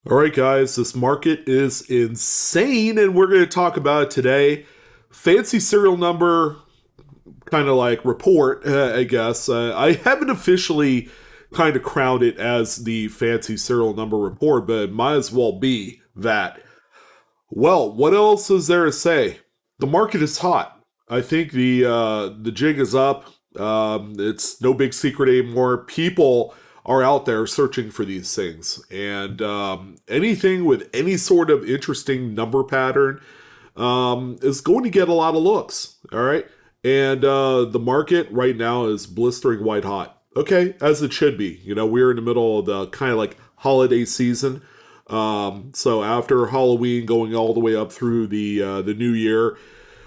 All right, guys, this market is insane, and we're going to talk about it today. Fancy serial number, kind of like report, I guess. I haven't officially kind of crowned it as the fancy serial number report, but it might as well be that. Well, what else is there to say? The market is hot. I think the jig is up. It's no big secret anymore. People are out there searching for these things, and anything with any sort of interesting number pattern is going to get a lot of looks. All right, and the market right now is blistering white hot. Okay, as it should be. You know, we're in the middle of the kind of like holiday season. So after Halloween, going all the way up through the new year,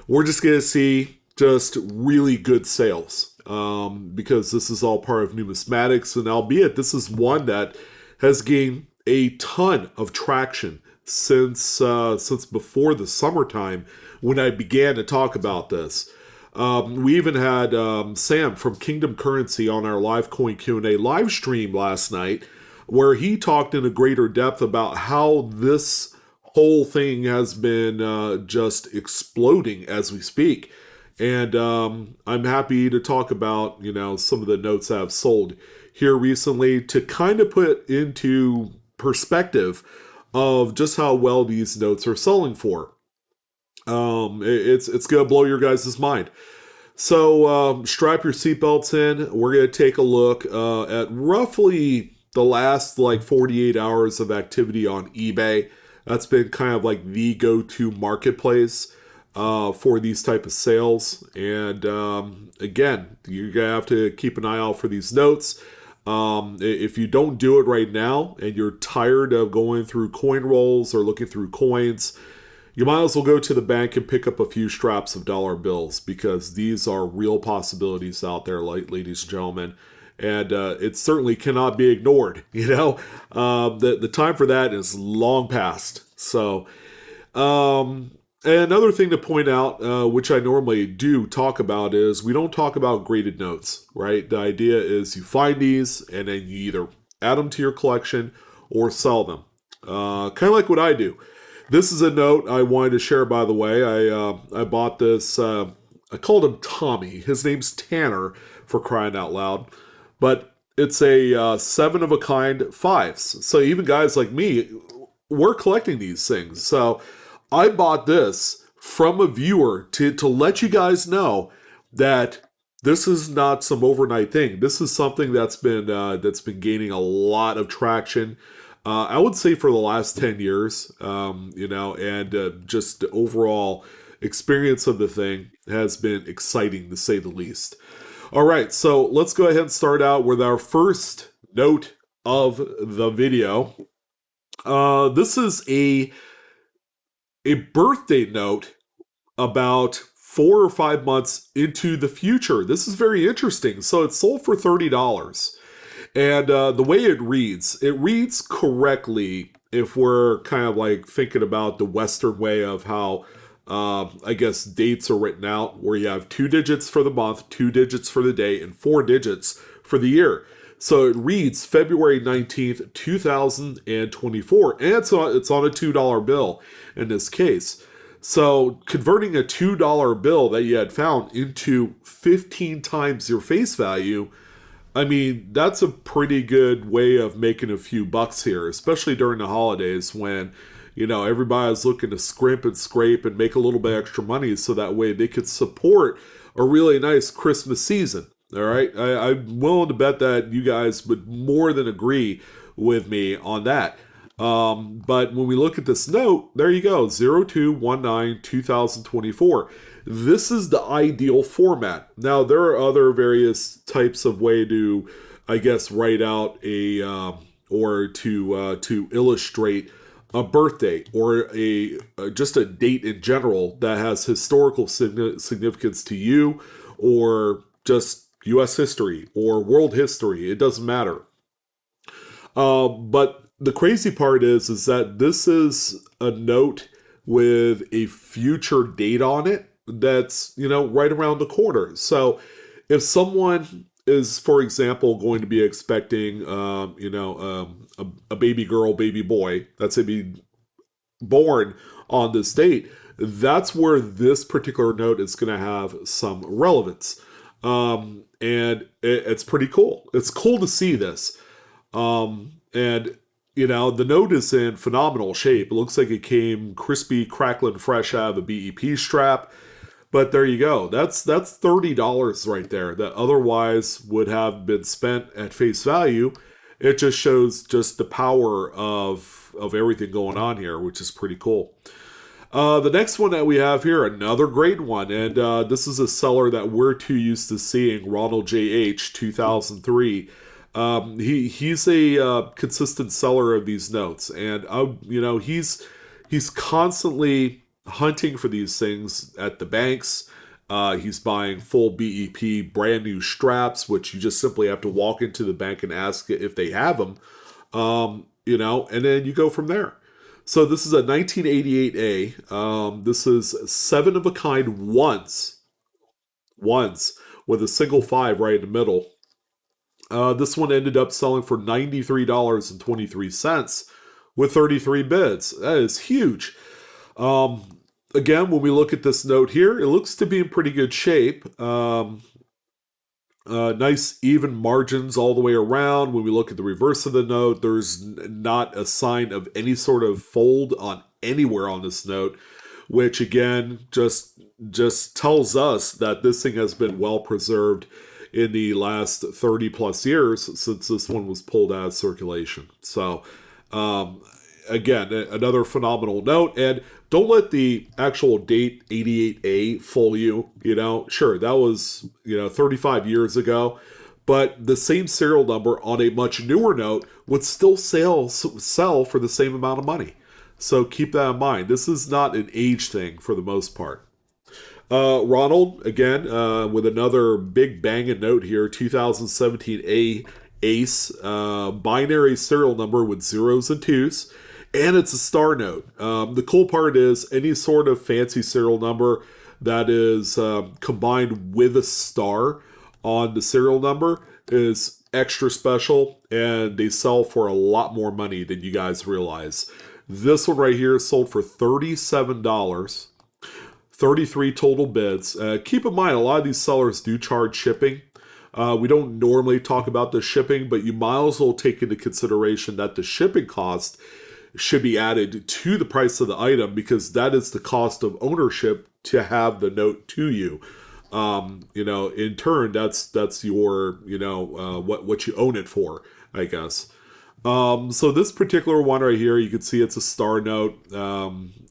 we're just gonna see just really good sales because this is all part of numismatics, and albeit this is one that has gained a ton of traction since before the summertime when I began to talk about this. We even had Sam from Kingdom Currency on our live coin Q&A live stream last night, where he talked in a greater depth about how this whole thing has been just exploding as we speak. And I'm happy to talk about, some of the notes that have sold here recently to kind of put into perspective of just how well these notes are selling for. It's gonna blow your guys' mind. So strap your seatbelts in. We're gonna take a look at roughly the last like 48 hours of activity on eBay. That's been kind of like the go-to marketplace for these type of sales. And again, you're gonna have to keep an eye out for these notes. If you don't do it right now and you're tired of going through coin rolls or looking through coins, you might as well go to the bank and pick up a few straps of dollar bills because these are real possibilities out there, ladies and gentlemen. And it certainly cannot be ignored. The time for that is long past. So, and another thing to point out, which I normally do talk about, is we don't talk about graded notes, right? The idea is you find these and then you either add them to your collection or sell them. Kind of like what I do. This is a note I wanted to share, by the way. I bought this. I called him Tommy. His name's Tanner, for crying out loud. But it's a seven of a kind fives. So even guys like me, we're collecting these things. So I bought this from a viewer to let you guys know that this is not some overnight thing. This is something that's been gaining a lot of traction. I would say for the last 10 years, and just the overall experience of the thing has been exciting to say the least. All right, so let's go ahead and start out with our first note of the video. This is a birthday note about 4 or 5 months into the future. This is very interesting. So it sold for $30. And the way it reads correctly if we're kind of like thinking about the Western way of how, I guess, dates are written out, where you have 2 digits for the month, 2 digits for the day, and 4 digits for the year. So it reads February 19th, 2024, and it's on a $2 bill in this case. So converting a $2 bill that you had found into 15 times your face value, I mean, that's a pretty good way of making a few bucks here, especially during the holidays when, everybody's looking to scrimp and scrape and make a little bit extra money so that way they could support a really nice Christmas season. All right. I'm willing to bet that you guys would more than agree with me on that. But when we look at this note, there you go, 02/19/2024. This is the ideal format. Now, there are other various types of way to, I guess, write out or to illustrate a birthday or just a date in general that has historical significance to you, or just U.S. history or world history. It doesn't matter. But the crazy part is that this is a note with a future date on it that's, right around the corner. So if someone is, for example, going to be expecting, a baby girl, baby boy that's going to be born on this date, that's where this particular note is going to have some relevance. And it's pretty cool. It's cool to see this. And the note is in phenomenal shape. It looks like it came crispy, crackling, fresh out of a BEP strap. But there you go. That's $30 right there that otherwise would have been spent at face value. It just shows just the power of everything going on here, which is pretty cool. The next one that we have here, another great one, and this is a seller that we're too used to seeing, Ronald J.H., 2003. He's a consistent seller of these notes, and he's constantly hunting for these things at the banks. He's buying full BEP brand new straps, which you just simply have to walk into the bank and ask if they have them. And then you go from there. So this is a 1988A. This is 7 of a kind ones with a single 5 right in the middle. This one ended up selling for $93.23 with 33 bids. That is huge. Again, when we look at this note here, it looks to be in pretty good shape. Nice even margins all the way around. When we look at the reverse of the note, there's not a sign of any sort of fold on anywhere on this note, which again just tells us that this thing has been well preserved in the last 30 plus years since this one was pulled out of circulation. So again, another phenomenal note. And don't let the actual date 88A fool you. Sure, that was 35 years ago, but the same serial number on a much newer note would still sell for the same amount of money. So keep that in mind. This is not an age thing for the most part. Ronald, again, with another big banging note here, 2017 ACE, binary serial number with zeros and twos, and it's a star note. The cool part is any sort of fancy serial number that is combined with a star on the serial number is extra special, and they sell for a lot more money than you guys realize. This one right here sold for $37. 33 total bids. Keep in mind, a lot of these sellers do charge shipping. We don't normally talk about the shipping, but you might as well take into consideration that the shipping cost should be added to the price of the item because that is the cost of ownership to have the note to you. In turn, that's your, what you own it for, I guess. So this particular one right here, you can see it's a star note.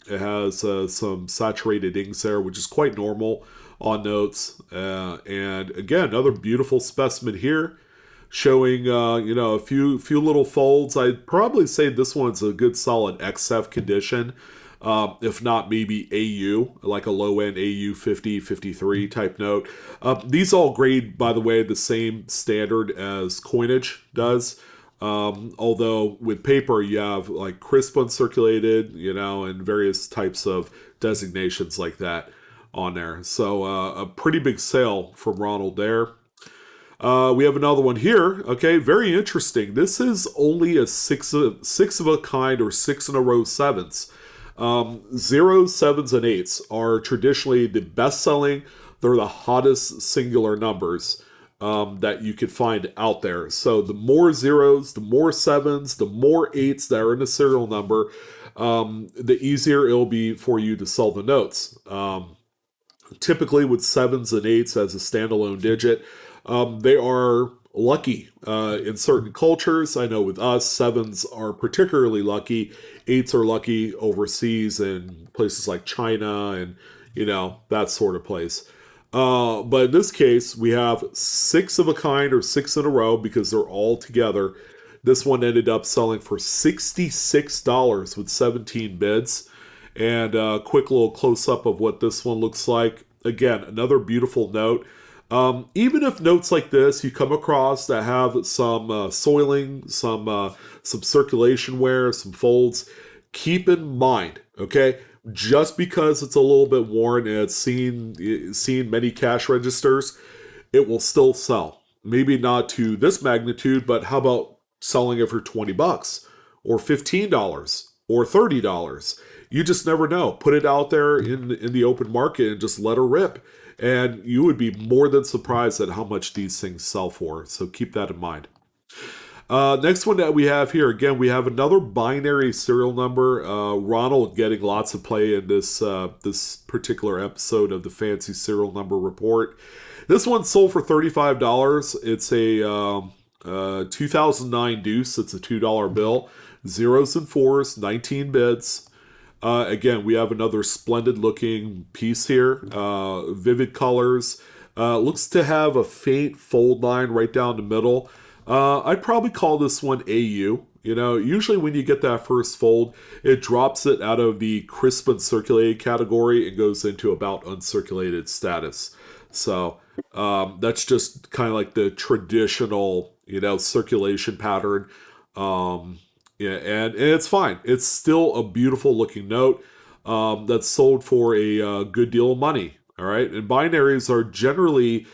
It has some saturated inks there, which is quite normal on notes. And again, another beautiful specimen here, showing a few little folds. I'd probably say this one's a good solid XF condition, if not maybe AU, like a low end AU 50, 53 type note. These all grade, by the way, the same standard as coinage does. Although with paper you have like crisp uncirculated, and various types of designations like that on there. So a pretty big sale from Ronald there. We have another one here. Okay, very interesting. This is only a six of a kind or 6 in a row sevens. Zeros, sevens, and eights are traditionally the best selling. They're the hottest singular numbers that you could find out there. So the more zeros, the more sevens, the more eights that are in a serial number, the easier it'll be for you to sell the notes. Typically with sevens and eights as a standalone digit, they are lucky in certain cultures. I know with us, sevens are particularly lucky. Eights are lucky overseas in places like China and, that sort of place. But in this case, we have 6 of a kind or 6 in a row because they're all together. This one ended up selling for $66 with 17 bids. And a quick little close-up of what this one looks like. Again, another beautiful note. Even if notes like this you come across that have some soiling, some circulation wear, some folds, keep in mind, okay? Just because it's a little bit worn and it's seen many cash registers, it will still sell. maybe not to this magnitude, but how about selling it for $20 or $15 or $30? You just never know. Put it out there in the open market and just let her rip. And you would be more than surprised at how much these things sell for. So keep that in mind. Next one that we have here, again, we have another binary serial number. Ronald getting lots of play in this particular episode of the Fancy Serial Number Report. This one sold for $35. It's a 2009 deuce. It's a $2 bill. Zeros and fours, 19 bids. Again, we have another splendid looking piece here. Vivid colors. Looks to have a faint fold line right down the middle. I'd probably call this one AU. You know, usually when you get that first fold, it drops it out of the crisp uncirculated category and goes into about uncirculated status. So that's just kind of like the traditional, circulation pattern. Yeah, and it's fine. It's still a beautiful looking note that's sold for a good deal of money. All right, and binaries are generally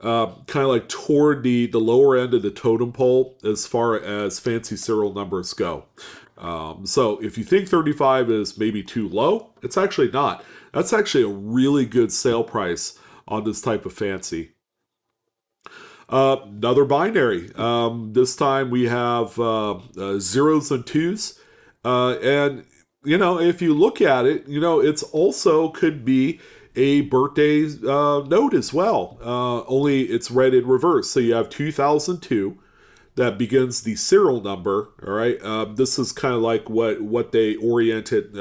kind of like toward the lower end of the totem pole as far as fancy serial numbers go. So if you think 35 is maybe too low, it's actually not. That's actually a really good sale price on this type of fancy. Another binary. This time we have zeros and twos. And, if you look at it, it's also could be a birthday note as well. Only it's read in reverse. So you have 2002 that begins the serial number. All right. This is kind of like what they oriented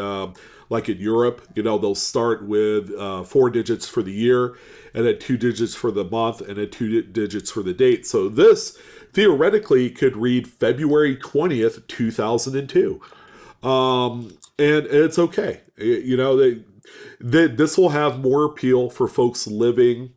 like in Europe. They'll start with 4 digits for the year, and then 2 digits for the month, and then 2 digits for the date. So this theoretically could read February 20th, 2002. And it's okay. This will have more appeal for folks living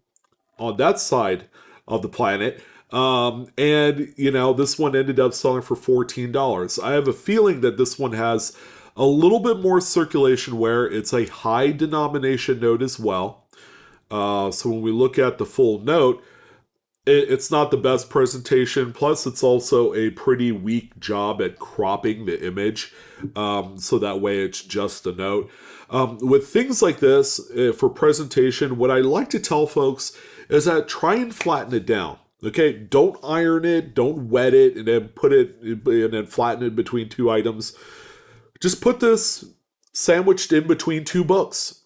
on that side of the planet. This one ended up selling for $14. I have a feeling that this one has a little bit more circulation where it's a high denomination note as well. So when we look at the full note, it's not the best presentation. Plus, it's also a pretty weak job at cropping the image. So that way it's just a note. With things like this, for presentation, what I like to tell folks is that try and flatten it down. Okay, don't iron it, don't wet it, and then put it and then flatten it between two items. Just put this sandwiched in between two books.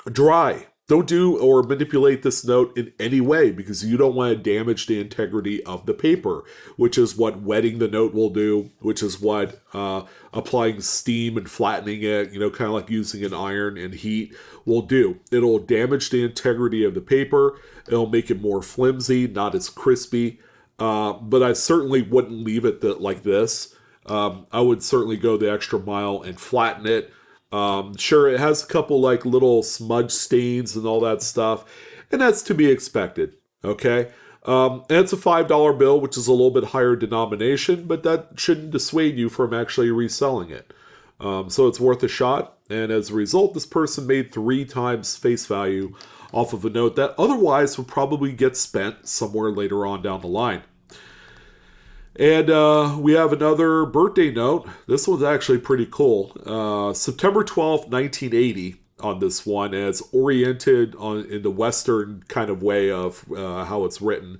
Dry. Don't do or manipulate this note in any way because you don't want to damage the integrity of the paper, which is what wetting the note will do, which is what applying steam and flattening it, kind of like using an iron and heat will do. It'll damage the integrity of the paper. It'll make it more flimsy, not as crispy. But I certainly wouldn't leave it like this. I would certainly go the extra mile and flatten it. Sure, it has a couple like little smudge stains and all that stuff, and that's to be expected. Okay, and it's a $5 bill, which is a little bit higher denomination, but that shouldn't dissuade you from actually reselling it. So it's worth a shot, and as a result, this person made 3 times face value off of a note that otherwise would probably get spent somewhere later on down the line. And we have another birthday note. This one's actually pretty cool. September 12th, 1980 on this one. And it's oriented in the Western kind of way of how it's written.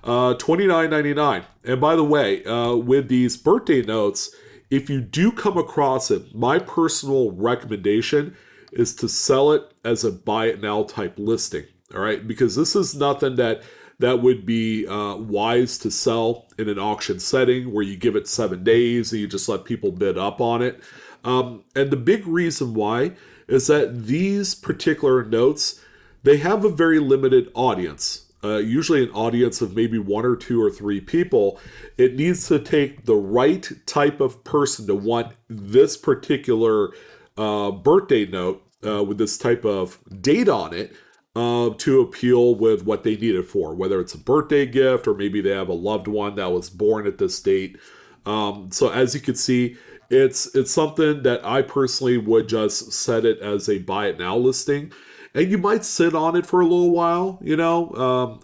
$29.99. And by the way, with these birthday notes, if you do come across it, my personal recommendation is to sell it as a buy it now type listing. All right, because this is nothing that would be wise to sell in an auction setting where you give it 7 days and you just let people bid up on it. And the big reason why is that these particular notes, they have a very limited audience. Usually an audience of maybe 1 or 2 or 3 people. It needs to take the right type of person to want this particular birthday note with this type of date on it to appeal with what they need it for, whether it's a birthday gift or maybe they have a loved one that was born at this date. So as you can see, it's something that I personally would just set it as a buy it now listing. and you might sit on it for a little while.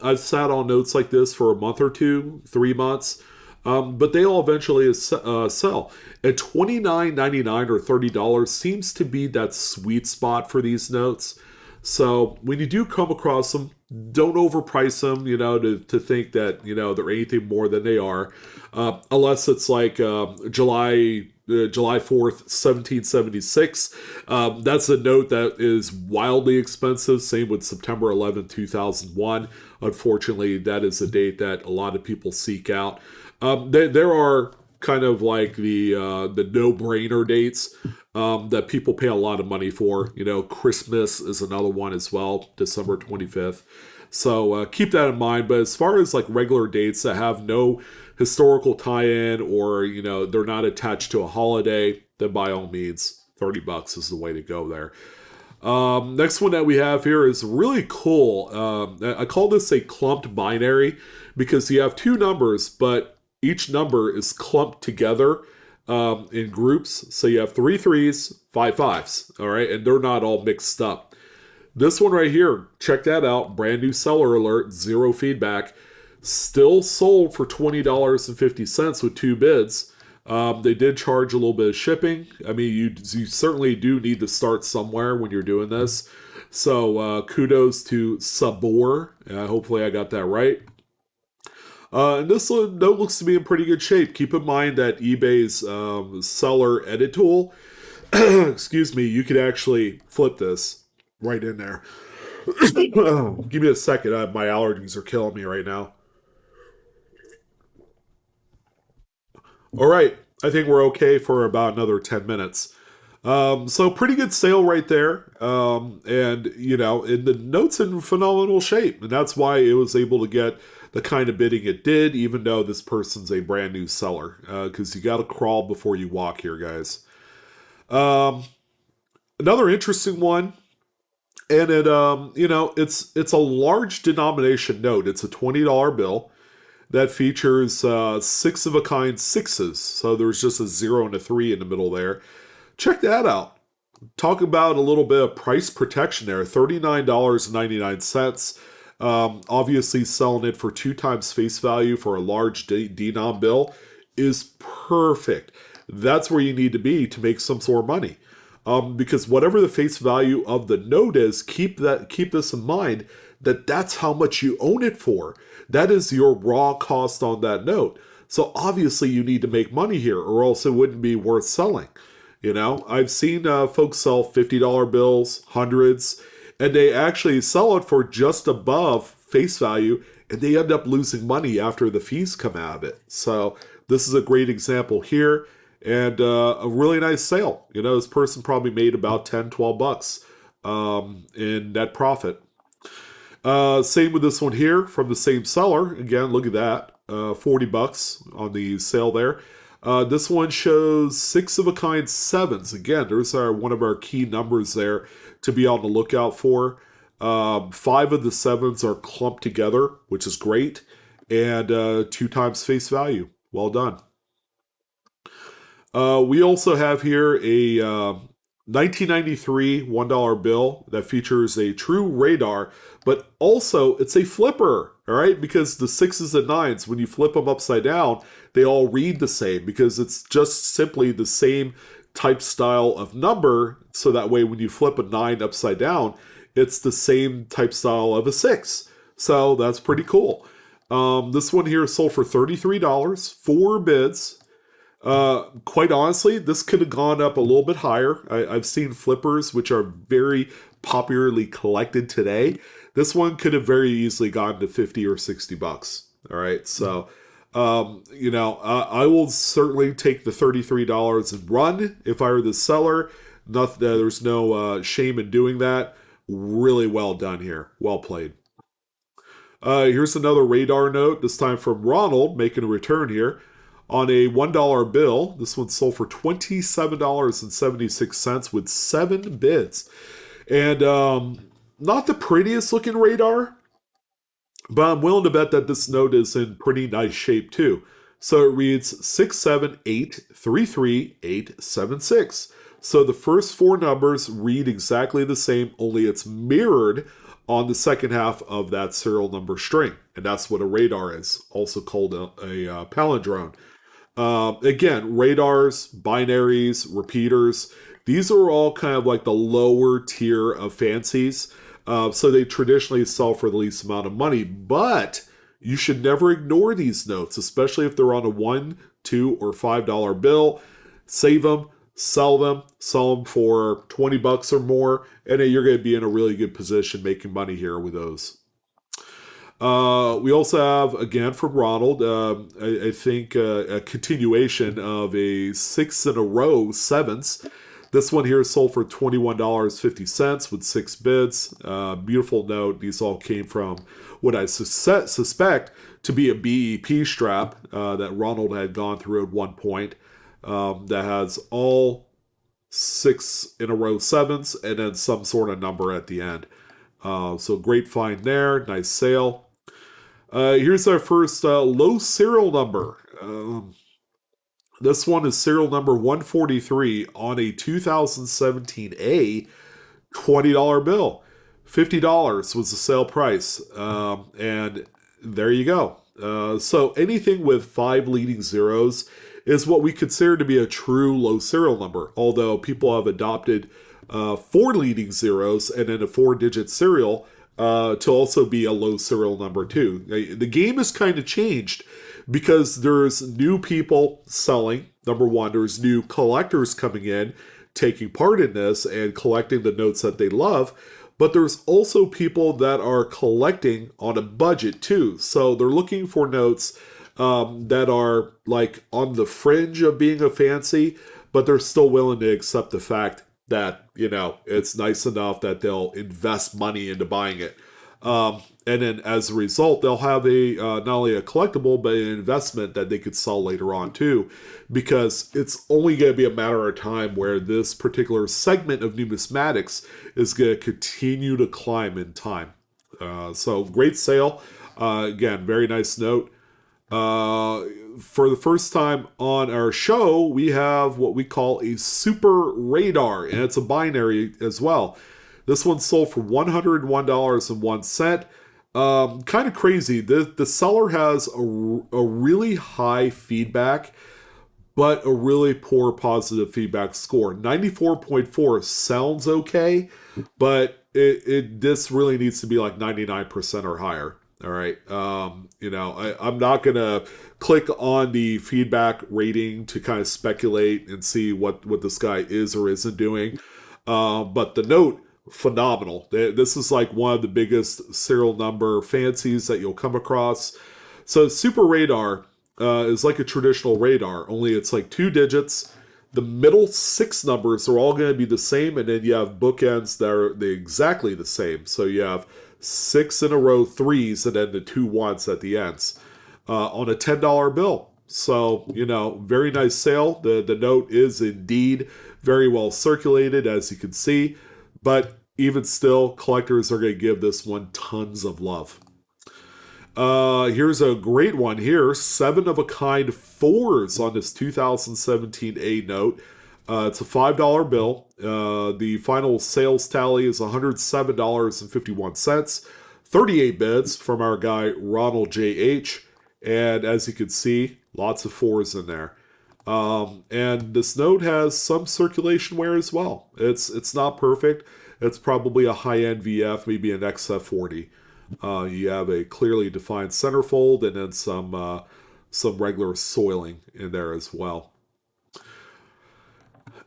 I've sat on notes like this for a month or two, 3 months, but they all eventually sell. At $29.99 or $30 seems to be that sweet spot for these notes. So when you do come across them, don't overprice them, to think that, they're anything more than they are. Unless it's like July 4th, 1776. That's a note that is wildly expensive. Same with September 11th, 2001. Unfortunately, that is a date that a lot of people seek out. There are kind of like the no-brainer dates that people pay a lot of money for. Christmas is another one as well, December 25th. So keep that in mind. But as far as like regular dates that have no historical tie-in, or they're not attached to a holiday, then by all means, $30 is the way to go there. Next one that we have here is really cool. I call this a clumped binary because you have two numbers, but each number is clumped together in groups. So you have three threes, five fives, all right, and they're not all mixed up. This one right here, check that out. Brand new seller alert, zero feedback. Still sold for $20.50 with two bids. They did charge a little bit of shipping. I mean, you certainly do need to start somewhere when you're doing this. So kudos to Sabor. Hopefully I got that right. And this note looks to be in pretty good shape. Keep in mind that eBay's seller edit tool, excuse me, you could actually flip this right in there. Give me a second. My allergies are killing me right now. All right. I think we're okay for about another 10 minutes. So pretty good sale right there. And the note's in phenomenal shape. And that's why it was able to get the kind of bidding it did, even though this person's a brand new seller. Because you got to crawl before you walk here, guys. Um, Another interesting one. And it's a large denomination note. It's a $20 bill that features six of a kind sixes. So there's just a zero and a three in the middle there. Check that out. Talk about a little bit of price protection there. $39.99. Obviously, selling it for two times face value for a large denom bill is perfect. That's where you need to be to make some sort of money. Because whatever the face value of the note is, keep this in mind that that's how much you own it for. That is your raw cost on that note. So obviously you need to make money here, or else it wouldn't be worth selling. I've seen folks sell $50 bills, hundreds, and they actually sell it for just above face value, and they end up losing money after the fees come out of it. So this is a great example here, and a really nice sale. This person probably made about 10, 12 bucks in net profit. Same with this one here from the same seller. Again, look at that. 40 bucks on the sale there. This one shows six of a kind sevens. Again, there's one of our key numbers there to be on the lookout for. Five of the sevens are clumped together, which is great. And two times face value. Well done. We also have here a 1993 $1 bill that features a true radar, but also it's a flipper, all right? Because the sixes and nines, when you flip them upside down, they all read the same because it's just simply the same type style of number. So that way, when you flip a nine upside down, it's the same type style of a six. So that's pretty cool. This one here sold for $33, four bids. Quite honestly, this could have gone up a little bit higher. I've seen flippers, which are very popularly collected today. This one could have very easily gone to 50 or 60 bucks. All right. So, I will certainly take the $33 and run if I were the seller. There's no shame in doing that. Really well done here. Well played. Here's another radar note, this time from Ronald, making a return here. On a $1 bill, this one sold for $27.76 with seven bids. And not the prettiest looking radar, but I'm willing to bet that this note is in pretty nice shape too. So it reads 678-33876. So the first four numbers read exactly the same, only it's mirrored on the second half of that serial number string. And that's what a radar is, also called a palindrome. Again, radars, binaries, repeaters, these are all kind of like the lower tier of fancies. So they traditionally sell for the least amount of money, but you should never ignore these notes, especially if they're on a $1, $2, or $5 bill. Save them, sell them for 20 bucks or more, and then you're going to be in a really good position making money here with those. We also have, again, from Ronald, I think a continuation of a six in a row sevens. This one here is sold for $21.50 with six bids. Beautiful note. These all came from what I suspect to be a BEP strap that Ronald had gone through at one point that has all six in a row sevens and then some sort of number at the end. So great find there. Nice sale. Here's our first low serial number. This one is serial number 143 on a 2017A $20 bill. $50 was the sale price. And there you go. So anything with five leading zeros is what we consider to be a true low serial number, although people have adopted four leading zeros and then a four-digit serial to also be a low serial number too. The game has kind of changed because there's new people selling. Number one, there's new collectors coming in, taking part in this and collecting the notes that they love. But there's also people that are collecting on a budget too. So they're looking for notes that are like on the fringe of being a fancy, but they're still willing to accept the fact that, you know, it's nice enough that they'll invest money into buying it. And then as a result, they'll have a not only a collectible, but an investment that they could sell later on too, because it's only going to be a matter of time where this particular segment of numismatics is going to continue to climb in time. So great sale. Again, very nice note. For the first time on our show, we have what we call a super radar, and it's a binary as well. This one sold for $101.01. Kind of crazy. The seller has a really high feedback, but a really poor positive feedback score. 94.4 sounds okay, but this really needs to be like 99% or higher. All right. I'm not going to click on the feedback rating to kind of speculate and see what this guy is or isn't doing. But the note, phenomenal. This is like one of the biggest serial number fancies that you'll come across. So Super Radar is like a traditional radar, only it's like two digits. The middle six numbers are all going to be the same, and then you have bookends that are exactly the same. So you have six in a row threes and then the two ones at the ends on a $10 bill. So, very nice sale. The note is indeed very well circulated, as you can see. But even still, collectors are going to give this one tons of love. Here's a great one here. 7 of a kind fours on this 2017 A note. It's a $5 bill. The final sales tally is $107.51. 38 bids from our guy Ronald J.H. And as you can see, lots of fours in there. And this note has some circulation wear as well. It's not perfect. It's probably a high-end VF, maybe an XF40. You have a clearly defined centerfold and then some regular soiling in there as well.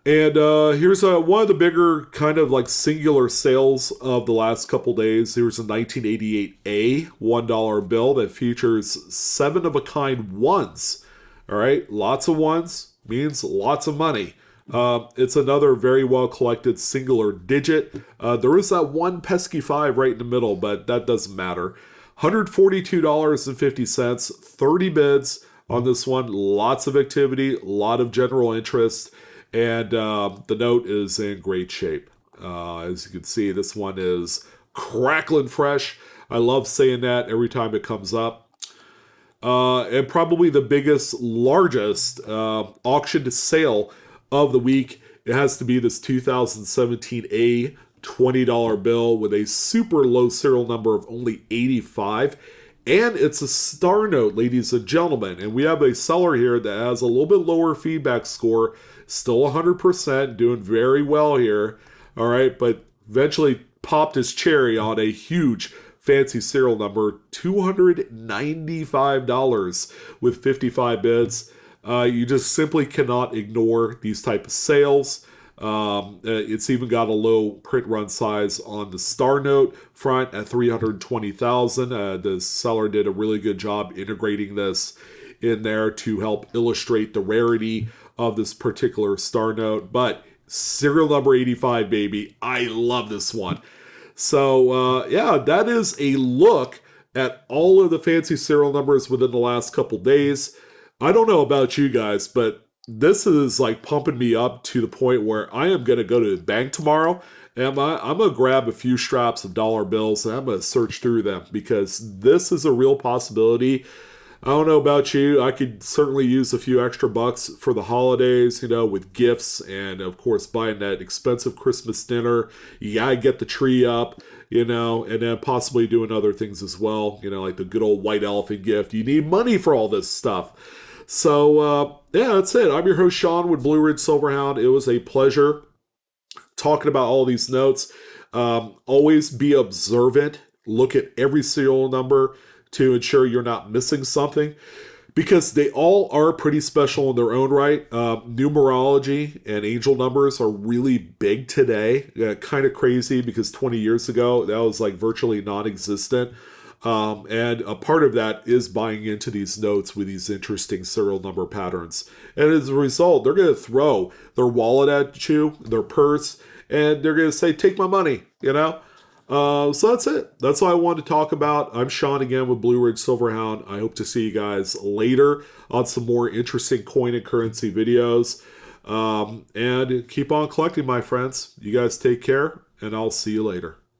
And here's one of the bigger kind of like singular sales of the last couple days. Here's a 1988A $1 bill that features 7 of a kind ones. All right, lots of ones means lots of money. It's another very well collected singular digit. There is that one pesky 5 right in the middle, but that doesn't matter. $142.50, 30 bids on this one. Lots of activity, a lot of general interest, and the note is in great shape. As you can see, this one is crackling fresh. I love saying that every time it comes up. And probably the biggest, largest auction to sale of the week It has to be this 2017 A $20 bill with a super low serial number of only 85. And it's a star note, ladies and gentlemen. And we have a seller here that has a little bit lower feedback score, still 100%, doing very well here. All right, but eventually popped his cherry on a huge fancy serial number, $295 with 55 bids. You just simply cannot ignore these type of sales. It's even got a low print run size on the star note front at 320,000. The seller did a really good job integrating this in there to help illustrate the rarity of this particular star note. But serial number 85, baby, I love this one. So yeah, that is a look at all of the fancy serial numbers within the last couple days. I don't know about you guys, but this is like pumping me up to the point where I am going to go to the bank tomorrow and I'm going to grab a few straps of dollar bills and I'm going to search through them because this is a real possibility. I don't know about you. I could certainly use a few extra bucks for the holidays, you know, with gifts and, of course, buying that expensive Christmas dinner. You got to get the tree up, you know, and then possibly doing other things as well, you know, like the good old white elephant gift. You need money for all this stuff. So, yeah, that's it. I'm your host, Sean, with Blue Ridge Silverhound. It was a pleasure talking about all these notes. Always be observant. Look at every serial number to ensure you're not missing something because they all are pretty special in their own right. Numerology and angel numbers are really big today. Kind of crazy because 20 years ago, that was like virtually non-existent. And a part of that is buying into these notes with these interesting serial number patterns. And as a result, they're going to throw their wallet at you, their purse, and they're going to say, take my money, you know? So that's it. That's all I wanted to talk about. I'm Sean again with Blue Ridge Silverhound. I hope to see you guys later on some more interesting coin and currency videos. And keep on collecting, my friends. You guys take care, and I'll see you later.